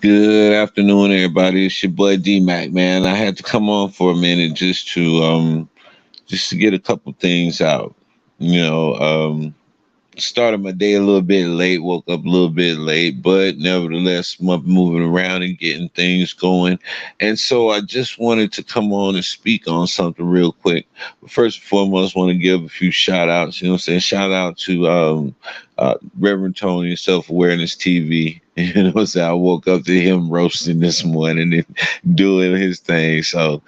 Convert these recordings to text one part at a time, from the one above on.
Good afternoon, everybody. It's your boy D Mac, man. I had to come on for a minute just to get a couple things out. You know, started my day a little bit late, woke up a little bit late, but nevertheless, I'm moving around and getting things going. And so I just wanted to come on and speak on something real quick. But first and foremost, I want to give a few shout outs. You know what I'm saying? Shout out to Reverend Tony, Self Awareness TV. You know what I'm saying? I woke up to him roasting this morning and doing his thing. So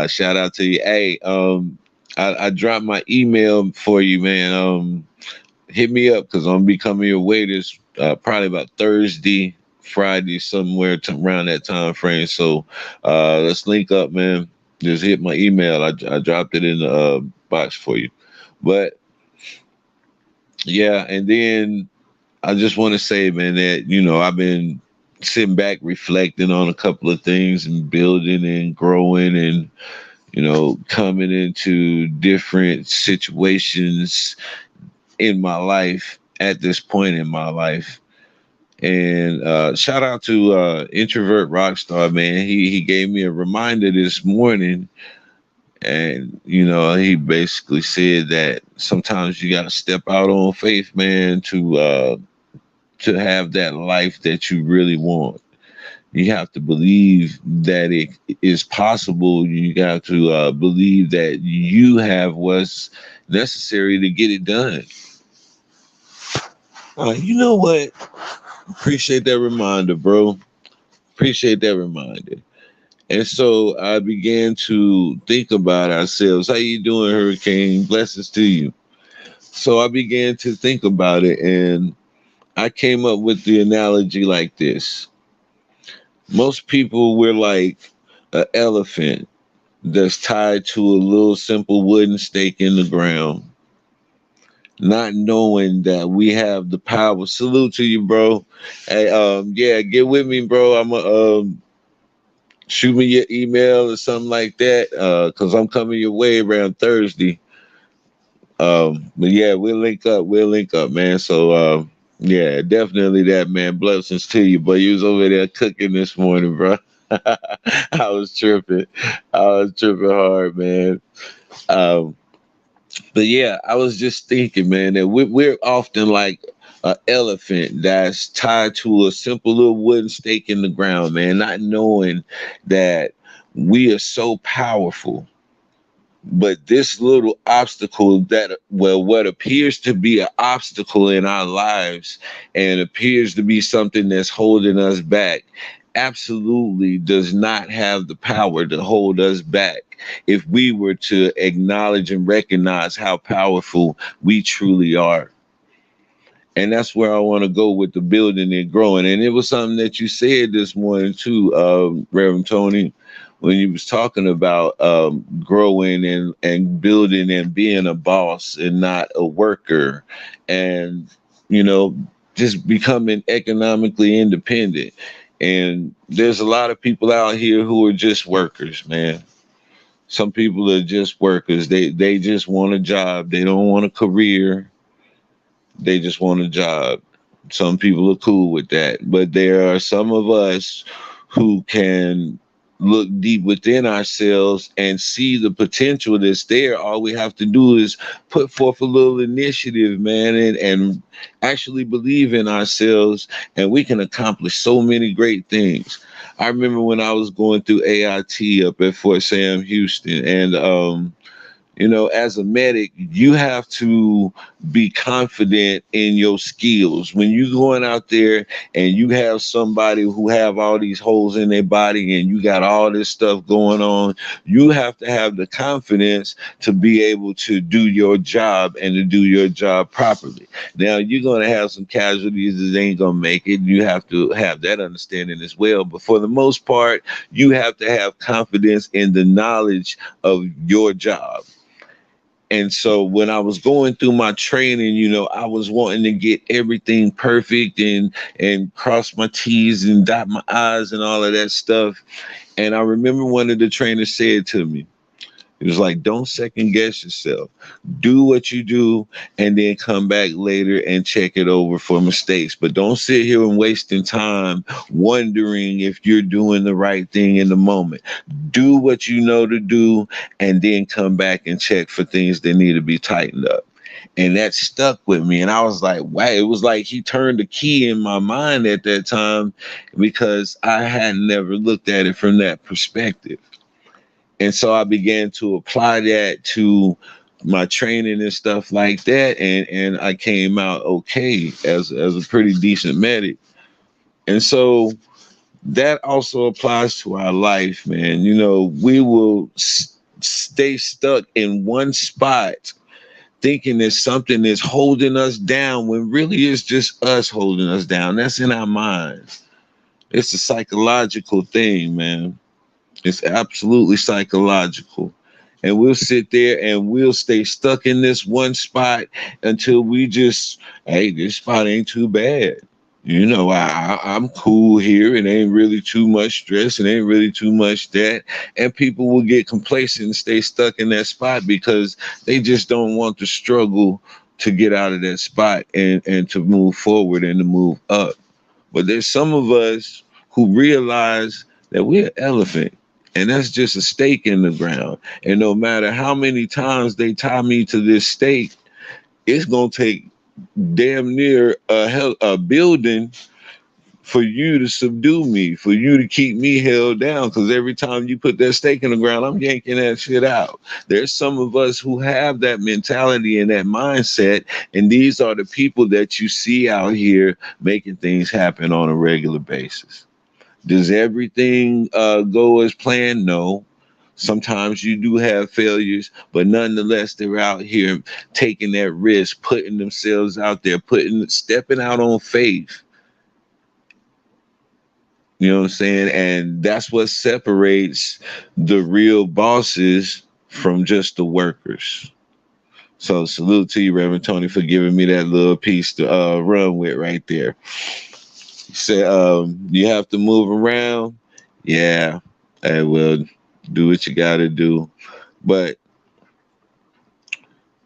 shout out to you. Hey, I dropped my email for you, man. Hit me up because I'm gonna be coming your way this probably about Thursday, Friday, somewhere around that time frame. So let's link up, man. Just hit my email. I dropped it in the box for you. But yeah, and then I just want to say, man, that I've been sitting back reflecting on a couple of things and building and growing and coming into different situations in my life at this point in my life. And shout out to introvert rockstar, man. He gave me a reminder this morning, and he basically said that sometimes you got to step out on faith, man, to have that life that you really want. You have to believe that it is possible. You got to believe that you have what's necessary to get it done. You know what? Appreciate that reminder, bro. Appreciate that reminder. And so I began to think about ourselves. How you doing, Hurricane? Blessings to you. So I began to think about it, and I came up with the analogy like this. Most people, we're like an elephant that's tied to a little simple wooden stake in the ground, not knowing that we have the power. Salute to you, bro. Hey, yeah, get with me, bro. I'm shoot me your email or something like that, cause I'm coming your way around Thursday. But yeah, we'll link up. We'll link up, man. So yeah, definitely that, man. Blessings to you, but you was over there cooking this morning, bro. I was tripping. I was tripping hard, man. Um, but yeah, I was just thinking, man, that we're often like an elephant that's tied to a simple little wooden stake in the ground, man, not knowing that we are so powerful. But this little obstacle that, well, what appears to be an obstacle in our lives and appears to be something that's holding us back, absolutely does not have the power to hold us back if we were to acknowledge and recognize how powerful we truly are. And that's where I want to go with the building and growing. And it was something that you said this morning too, Reverend Tony, when you was talking about growing and building and being a boss and not a worker, and you know just becoming economically independent. And there's a lot of people out here who are just workers, man. Some people are just workers. They just want a job. They don't want a career. They just want a job. Some people are cool with that. But there are some of us who can look deep within ourselves and see the potential that's there. All we have to do is put forth a little initiative, man, and actually believe in ourselves, and we can accomplish so many great things. I remember when I was going through AIT up at Fort Sam, Houston, and as a medic, you have to be confident in your skills. When you're going out there and you have somebody who have all these holes in their body and you got all this stuff going on, you have to have the confidence to be able to do your job and to do your job properly. Now, you're going to have some casualties that ain't going to make it. You have to have that understanding as well. But for the most part, you have to have confidence in the knowledge of your job. And so when I was going through my training, I was wanting to get everything perfect and cross my T's and dot my I's and all of that stuff. And I remember one of the trainers said to me, It was like, don't second guess yourself. Do what you do and then come back later and check it over for mistakes. But don't sit here and wasting time wondering if you're doing the right thing in the moment. Do what you know to do and then come back and check for things that need to be tightened up. And that stuck with me. And I was like, wow, it was like he turned the key in my mind at that time because I had never looked at it from that perspective. And so I began to apply that to my training and stuff like that. And I came out okay as a pretty decent medic. And so that also applies to our life, man. You know, we will stay stuck in one spot thinking that something is holding us down when really it's just us holding us down. That's in our minds. It's a psychological thing, man. It's absolutely psychological. And we'll sit there and we'll stay stuck in this one spot until we just, hey, this spot ain't too bad. You know, I'm cool here. It ain't really too much stress. It ain't really too much that. And people will get complacent and stay stuck in that spot because they just don't want to struggle to get out of that spot and to move forward and to move up. But there's some of us who realize that we're an elephant. And that's just a stake in the ground. And no matter how many times they tie me to this stake, it's going to take damn near a building for you to subdue me, for you to keep me held down. Because every time you put that stake in the ground, I'm yanking that shit out. There's some of us who have that mentality and that mindset. And these are the people that you see out here making things happen on a regular basis. Does everything go as planned? No. Sometimes you do have failures, but nonetheless, they're out here taking that risk, putting themselves out there, stepping out on faith. You know what I'm saying? And that's what separates the real bosses from just the workers. So salute to you, Reverend Tony, for giving me that little piece to run with right there. You say you have to move around. Yeah, I will do what you got to do. But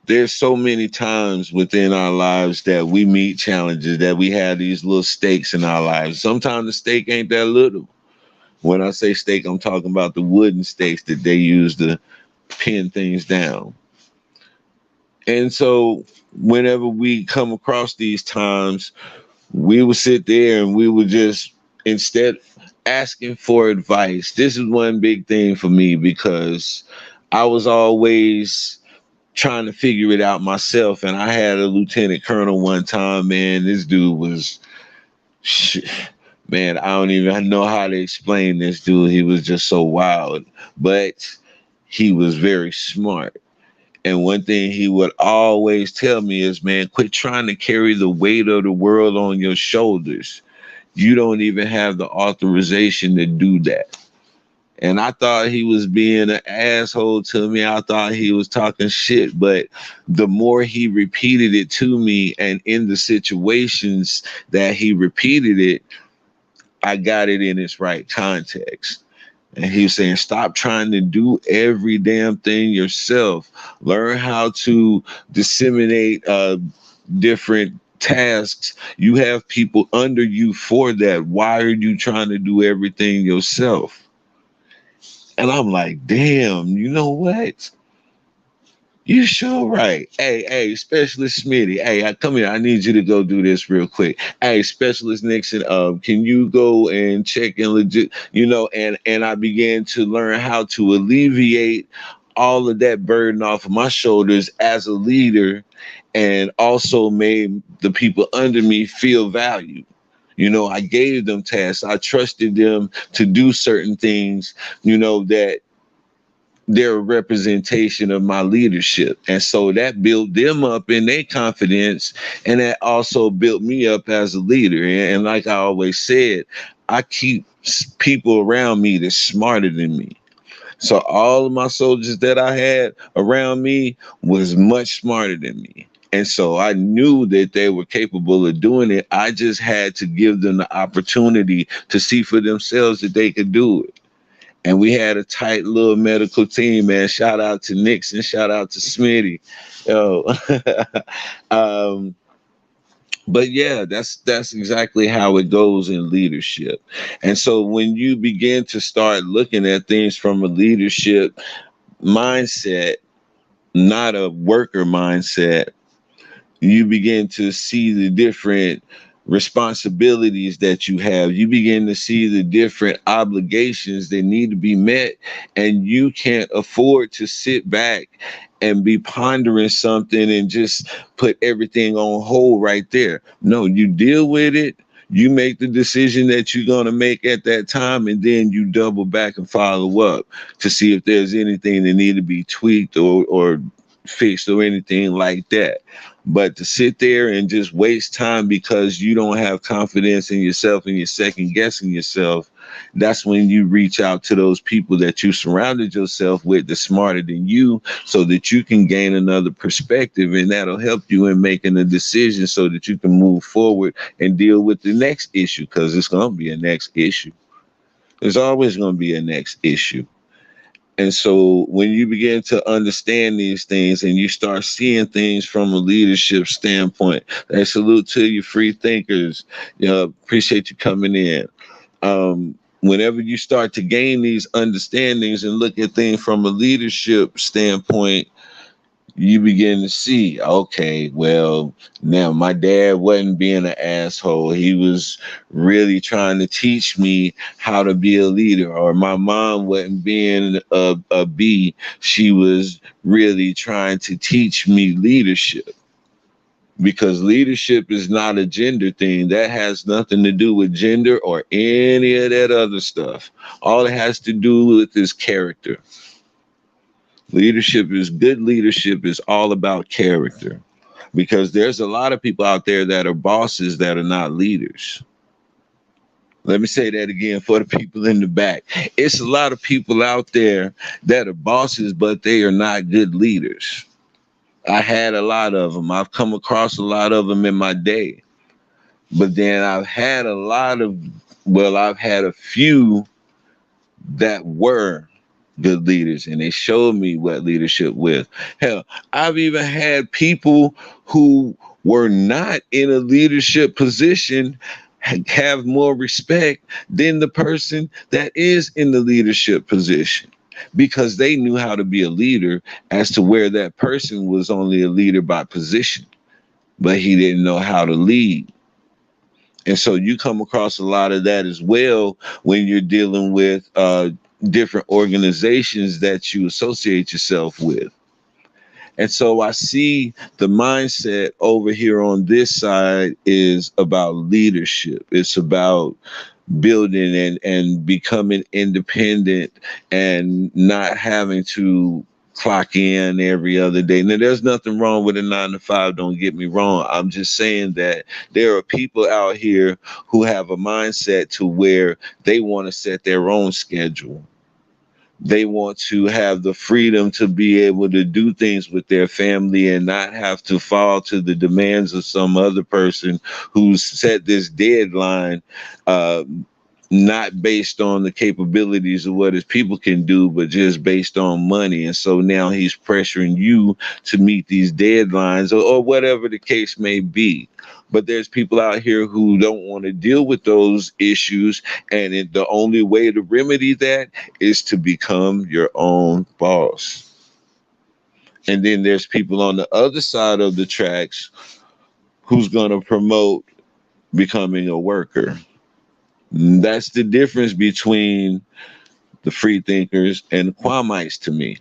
there's so many times within our lives that we meet challenges, that we have these little stakes in our lives. Sometimes the stake ain't that little. When I say stake, I'm talking about the wooden stakes that they use to pin things down. And so whenever we come across these times, we would sit there and we would just, instead asking for advice. This is one big thing for me because I was always trying to figure it out myself. And I had a lieutenant colonel one time, man. This dude was, man, I don't even know how to explain this dude. He was just so wild, but he was very smart. And one thing he would always tell me is, man, quit trying to carry the weight of the world on your shoulders. You don't even have the authorization to do that. And I thought he was being an asshole to me. I thought he was talking shit. But the more he repeated it to me and in the situations that he repeated it, I got it in its right context. And he was saying, stop trying to do every damn thing yourself. Learn how to disseminate different tasks. You have people under you for that. Why are you trying to do everything yourself? And I'm like, damn, you know what? You sure right. Hey, Specialist Smitty. Hey, come here. I need you to go do this real quick. Hey, Specialist Nixon, can you go and check and legit, and I began to learn how to alleviate all of that burden off of my shoulders as a leader, and also made the people under me feel valued. I gave them tasks. I trusted them to do certain things, that they're a representation of my leadership. And so that built them up in their confidence. And that also built me up as a leader. And like I always said, I keep people around me that's smarter than me. So all of my soldiers that I had around me was much smarter than me. And so I knew that they were capable of doing it. I just had to give them the opportunity to see for themselves that they could do it. And we had a tight little medical team, man. Shout out to Nixon, shout out to Smitty. Yo. um, but yeah, that's exactly how it goes in leadership. And so when you begin to start looking at things from a leadership mindset, not a worker mindset, you begin to see the different responsibilities that you have. You begin to see the different obligations that need to be met, and you can't afford to sit back and be pondering something and just put everything on hold right there. No, you deal with it. You make the decision that you're going to make at that time, and then you double back and follow up to see if there's anything that need to be tweaked or fixed or anything like that. But to sit there and just waste time because you don't have confidence in yourself and you're second guessing yourself, that's when you reach out to those people that you surrounded yourself with that's smarter than you, so that you can gain another perspective, and that'll help you in making a decision so that you can move forward and deal with the next issue, because it's going to be a next issue. There's always going to be a next issue. And so when you begin to understand these things and you start seeing things from a leadership standpoint, I salute to you, free thinkers. Appreciate you coming in. Whenever you start to gain these understandings and look at things from a leadership standpoint, you begin to see, okay, well, now my dad wasn't being an asshole. He was really trying to teach me how to be a leader. Or my mom wasn't being a B. She was really trying to teach me leadership. Because leadership is not a gender thing. That has nothing to do with gender or any of that other stuff. All it has to do with is character. Good leadership is all about character, because there's a lot of people out there that are bosses that are not leaders. Let me say that again for the people in the back. It's a lot of people out there that are bosses, but they are not good leaders. I had a lot of them. I've come across a lot of them in my day. But then I've had a few that were good leaders, and they showed me what leadership was. Hell, I've even had people who were not in a leadership position have more respect than the person that is in the leadership position, because they knew how to be a leader, as to where that person was only a leader by position, but he didn't know how to lead. And so you come across a lot of that as well when you're dealing with different organizations that you associate yourself with. And so I see the mindset over here on this side is about leadership. It's about building and becoming independent and not having to clock in every other day. Now, there's nothing wrong with a 9 to 5. Don't get me wrong. I'm just saying that there are people out here who have a mindset to where they want to set their own schedule. They want to have the freedom to be able to do things with their family and not have to fall to the demands of some other person who's set this deadline, not based on the capabilities of what his people can do, but just based on money. And so now he's pressuring you to meet these deadlines, or whatever the case may be. But there's people out here who don't want to deal with those issues. And the only way to remedy that is to become your own boss. And then there's people on the other side of the tracks who's going to promote becoming a worker. That's the difference between the free thinkers and the Quamites to me.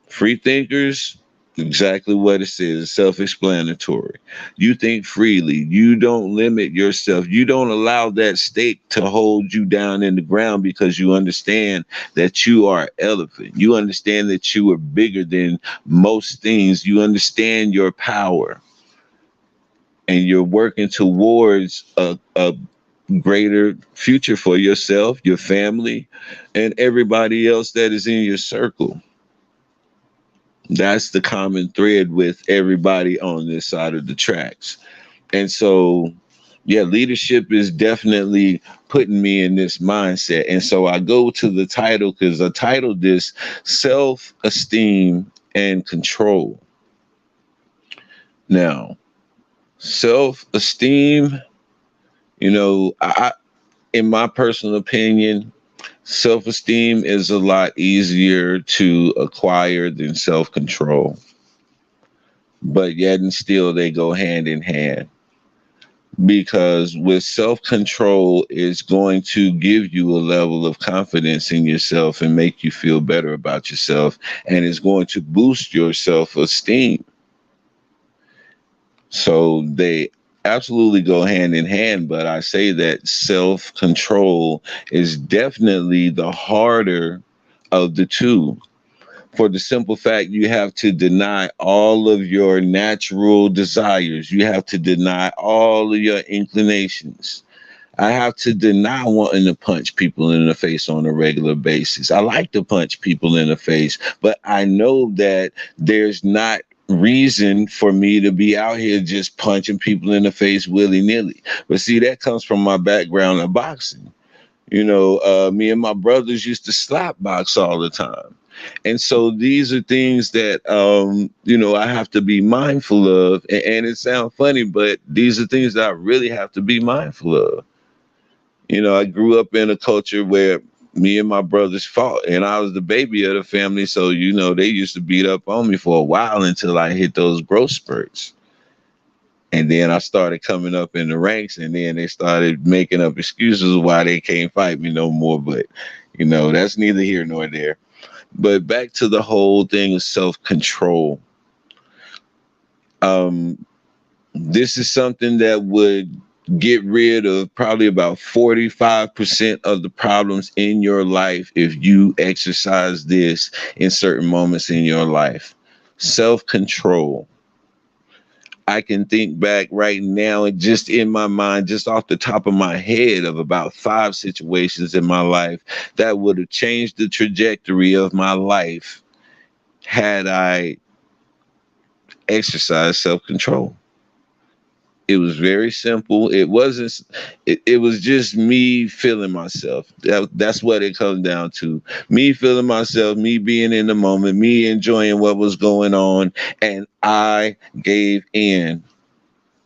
Free thinkers, exactly what it says, self-explanatory. You think freely. You don't limit yourself. You don't allow that stake to hold you down in the ground, because you understand that you are an elephant. You understand that you are bigger than most things. You understand your power. And you're working towards a greater future for yourself, your family, and everybody else that is in your circle. That's the common thread with everybody on this side of the tracks. And so yeah, leadership is definitely putting me in this mindset. And so I go to the title because I titled this Self-Esteem and Control. Now, self-esteem, in my personal opinion, self-esteem is a lot easier to acquire than self-control. But yet and still they go hand in hand, because with self-control it's going to give you a level of confidence in yourself and make you feel better about yourself, and it's going to boost your self-esteem. So they absolutely go hand in hand, but I say that self-control is definitely the harder of the two, for the simple fact you have to deny all of your natural desires. You have to deny all of your inclinations. I have to deny wanting to punch people in the face on a regular basis. I like to punch people in the face, but I know that there's not reason for me to be out here just punching people in the face willy-nilly. But see, that comes from my background of boxing. Me and my brothers used to slap box all the time. And so these are things that, I have to be mindful of. And it sounds funny, but these are things that I really have to be mindful of. I grew up in a culture where me and my brothers fought, and I was the baby of the family. So, they used to beat up on me for a while until I hit those growth spurts. And then I started coming up in the ranks, and then they started making up excuses why they can't fight me no more. But, that's neither here nor there. But back to the whole thing of self-control. This is something that would get rid of probably about 45% of the problems in your life if you exercise this in certain moments in your life. Self-control. I can think back right now and just in my mind, just off the top of my head, of about 5 situations in my life that would have changed the trajectory of my life had I exercised self-control. It was very simple. It wasn't. It was just me feeling myself. That's what it comes down to. Me feeling myself. Me being in the moment. Me enjoying what was going on, and I gave in.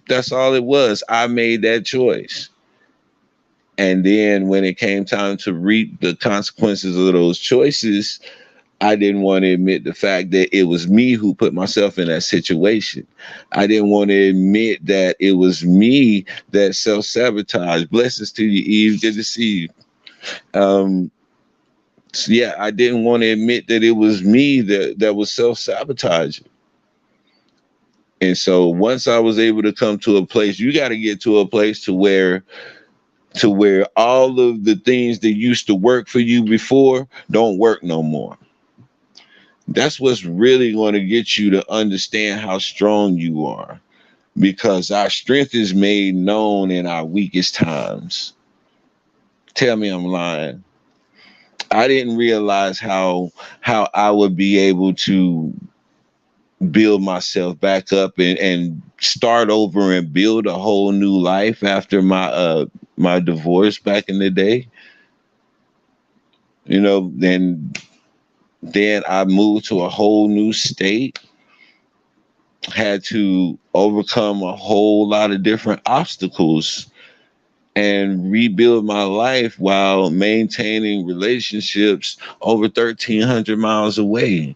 That's all it was. I made that choice. And then when it came time to reap the consequences of those choices, I didn't want to admit the fact that it was me who put myself in that situation. I didn't want to admit that it was me that self-sabotaged. Blessings to you, Eve. Good to see you. So yeah, I didn't want to admit that it was me that was self-sabotaging. And so once I was able to come to a place, you got to get to a place to where all of the things that used to work for you before don't work no more. That's what's really going to get you to understand how strong you are, because our strength is made known in our weakest times. Tell me I'm lying. I didn't realize how I would be able to build myself back up and start over and build a whole new life after my divorce back in the day. Then I moved to a whole new state, had to overcome a whole lot of different obstacles and rebuild my life while maintaining relationships over 1,300 miles away,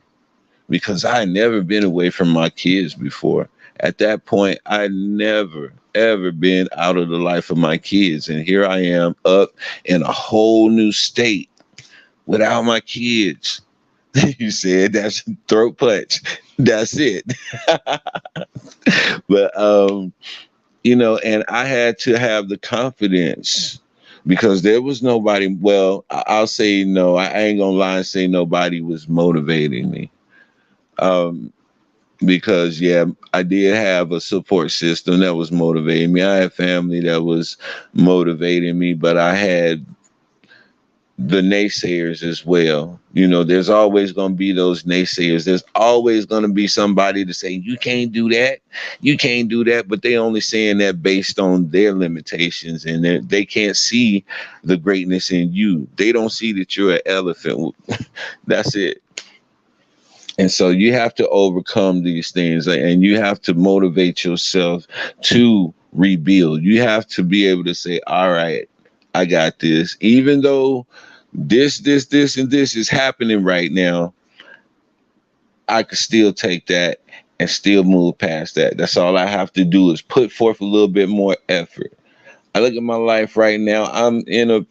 because I had never been away from my kids before. At that point, I never, ever been out of the life of my kids. And here I am up in a whole new state without my kids. You said that's throat punch. That's it. But and I had to have the confidence, because there was nobody. Well, I'll say no. I ain't gonna lie and say nobody was motivating me. Because yeah, I did have a support system that was motivating me. I had family that was motivating me, but I had the naysayers as well. There's always going to be those naysayers. There's always going to be somebody to say, you can't do that. You can't do that. But they only saying that based on their limitations, and they can't see the greatness in you. They don't see that you're an elephant. That's it. And so you have to overcome these things, and you have to motivate yourself to rebuild. You have to be able to say, all right, I got this. Even though this, and this is happening right now, I could still take that and still move past that. That's all I have to do is put forth a little bit more effort. I look at my life right now. I'm in a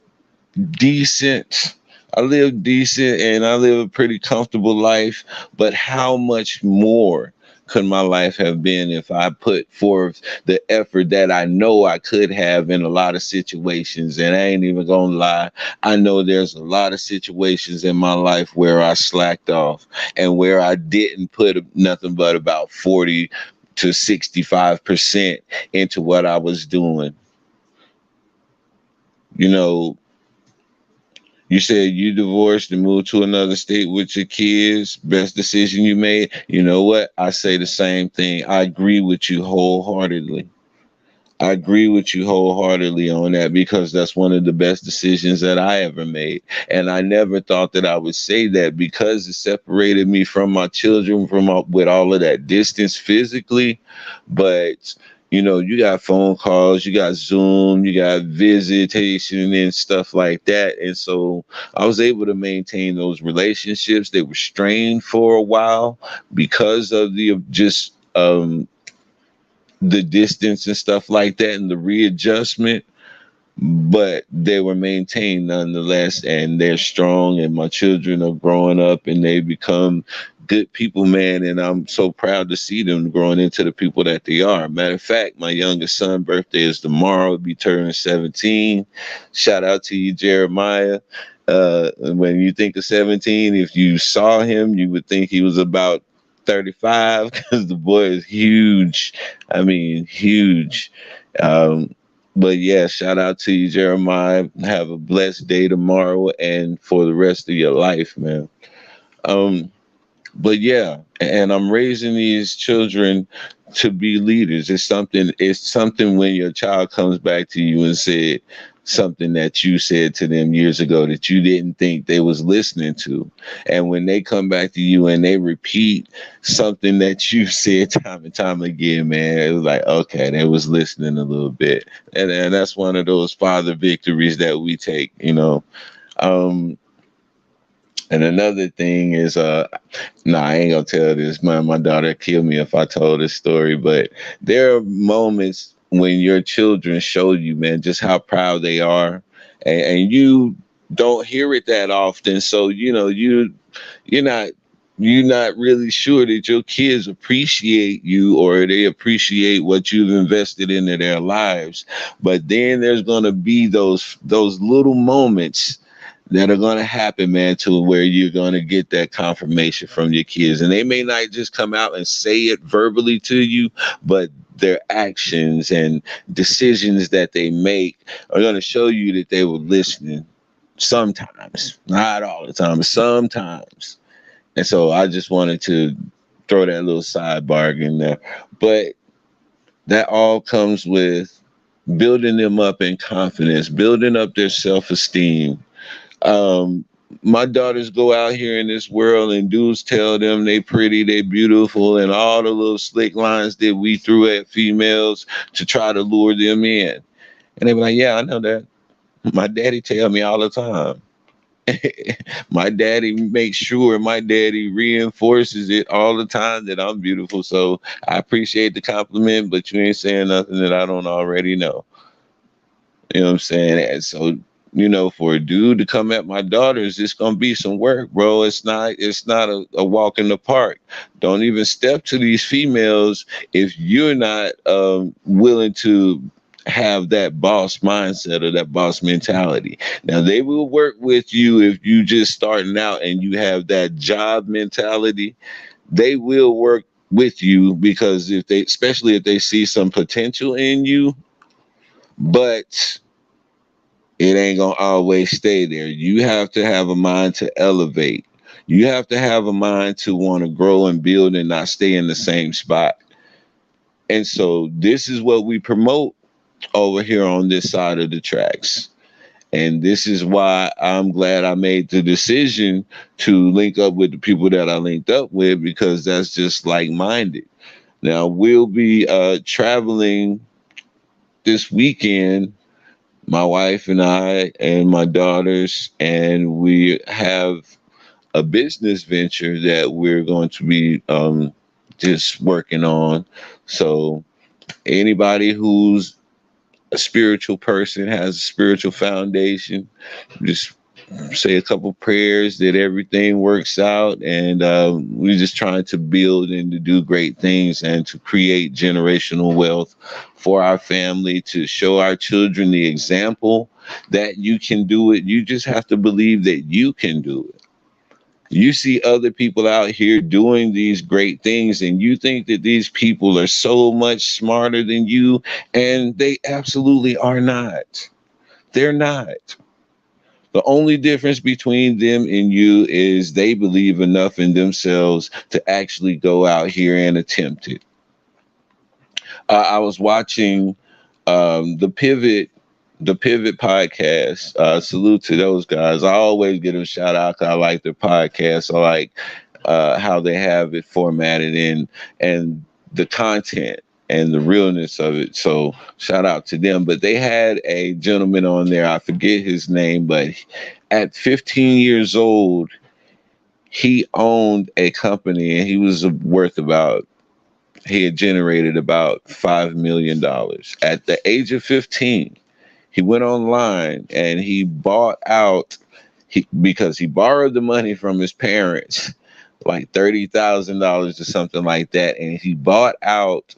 decent, I live decent and I live a pretty comfortable life, but how much more could my life have been if I put forth the effort that I know I could have in a lot of situations? And I ain't even gonna lie, I know there's a lot of situations in my life where I slacked off and where I didn't put nothing but about 40 to 65% into what I was doing. You know, You said you divorced and moved to another state with your kids. Best decision you made. You know what? I say the same thing. I agree with you wholeheartedly. I agree with you wholeheartedly on that because that's one of the best decisions that I ever made. And I never thought that I would say that because it separated me from my children with all of that distance physically. But you got phone calls, you got Zoom, you got visitation and stuff like that. And so I was able to maintain those relationships. They were strained for a while because of the distance and stuff like that and the readjustment, but they were maintained nonetheless, and they're strong, and my children are growing up and they become good people, man, and I'm so proud to see them growing into the people that they are. Matter of fact, my youngest son's birthday is tomorrow. He'll be turning 17. Shout out to you, Jeremiah. When you think of 17, if you saw him, you would think he was about 35 because the boy is huge. I mean, huge. But yeah, shout out to you, Jeremiah. Have a blessed day tomorrow and for the rest of your life, man. Um, but yeah, and I'm raising these children to be leaders. It's something when your child comes back to you and said something that you said to them years ago that you didn't think they was listening to. And when they come back to you and they repeat something that you said time and time again, man, it was like, okay, they was listening a little bit. And that's one of those father victories that we take. Um, and another thing is, no, I ain't gonna tell this. My daughter kill me if I told this story, but there are moments when your children show you, man, just how proud they are, and you don't hear it that often. So you're not you're not really sure that your kids appreciate you or they appreciate what you've invested into their lives. But then there's gonna be those little moments that are going to happen, man, to where you're going to get that confirmation from your kids. And they may not just come out and say it verbally to you, but their actions and decisions that they make are going to show you that they were listening sometimes, not all the time, but sometimes. And so I just wanted to throw that little sidebar in there. But that all comes with building them up in confidence, building up their self-esteem. um, my daughters go out here in this world and dudes tell them they pretty, they beautiful, and all the little slick lines that we threw at females to try to lure them in. And they be like, yeah, I know that. My daddy tell me all the time. My daddy makes sure, my daddy reinforces it all the time that I'm beautiful. So I appreciate the compliment, but you ain't saying nothing that I don't already know. You know what I'm saying? And so, for a dude to come at my daughters, it's gonna be some work, bro. It's not a walk in the park. Don't even step to these females if you're not willing to have that boss mindset or that boss mentality. Now they will work with you if you just starting out and you have that job mentality. They will work with you because especially if they see some potential in you, but It ain't gonna always stay there. You have to have a mind to elevate. You have to have a mind to want to grow and build and not stay in the same spot. And so this is what we promote over here on this side of the tracks. And this is why I'm glad I made the decision to link up with the people that I linked up with, because that's just like minded. Now, we'll be traveling this weekend, my wife and I and my daughters, and we have a business venture that we're going to be just working on. So, anybody who's a spiritual person, has a spiritual foundation, just say a couple prayers that everything works out, and we're just trying to build and to do great things and to create generational wealth for our family, to show our children the example that you can do it. You just have to believe that you can do it. You see other people out here doing these great things, and you think that these people are so much smarter than you, and they absolutely are not. They're not. The only difference between them and you is they believe enough in themselves to actually go out here and attempt it. I was watching the Pivot podcast. Salute to those guys. I always give them a shout out because I like their podcast. I like how they have it formatted in, and the content and the realness of it. So shout out to them. But they had a gentleman on there. I forget his name, but at 15 years old, he owned a company, and he was worth about, he had generated about $5 million. At the age of 15, he went online and he bought out, because he borrowed the money from his parents, like $30,000 or something like that, and he bought out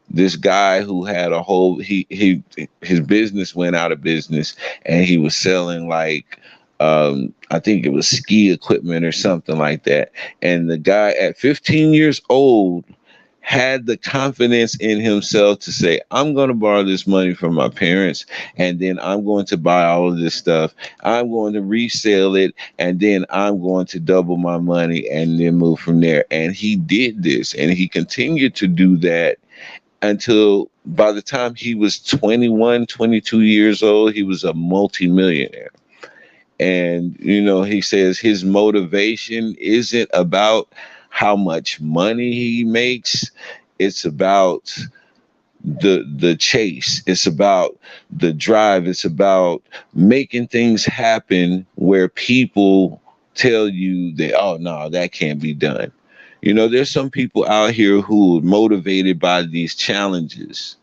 this guy who had a whole, his business went out of business, and he was selling like I think it was ski equipment or something like that. And the guy at 15 years old had the confidence in himself to say, I'm going to borrow this money from my parents, and then I'm going to buy all of this stuff. I'm going to resell it, and then I'm going to double my money and then move from there. And he did this, and he continued to do that until by the time he was 21, 22 years old, he was a multimillionaire. And, he says his motivation isn't about how much money he makes. It's about the chase. It's about the drive. It's about making things happen where people tell you that, oh, no, that can't be done. There's some people out here who are motivated by these challenges.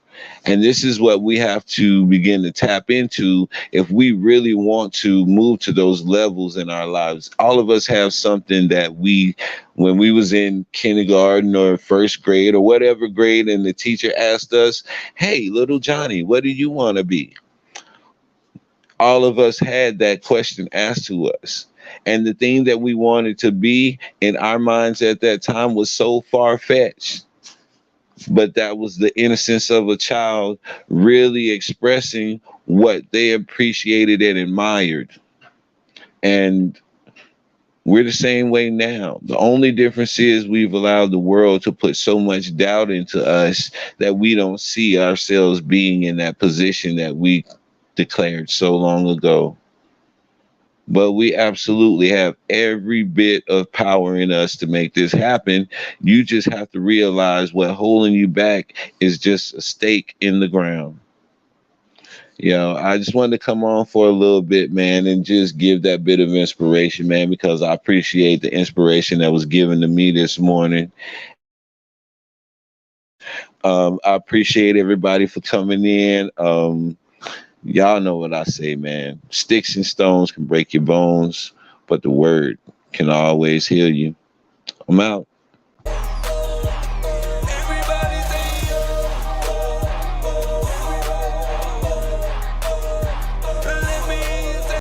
And this is what we have to begin to tap into if we really want to move to those levels in our lives. All of us have something that when we was in kindergarten or first grade or whatever grade, and the teacher asked us, hey, little Johnny, what do you want to be? All of us had that question asked to us. And the thing that we wanted to be in our minds at that time was so far-fetched. But that was the innocence of a child really expressing what they appreciated and admired. And we're the same way now. The only difference is we've allowed the world to put so much doubt into us that we don't see ourselves being in that position that we declared so long ago. But we absolutely have every bit of power in us to make this happen. You just have to realize what holding you back is just a stake in the ground. I just wanted to come on for a little bit, man, and just give that bit of inspiration, man, because I appreciate the inspiration that was given to me this morning. I appreciate everybody for coming in. Y'all know what I say, man. Sticks and stones can break your bones, but the word can always heal you. I'm out.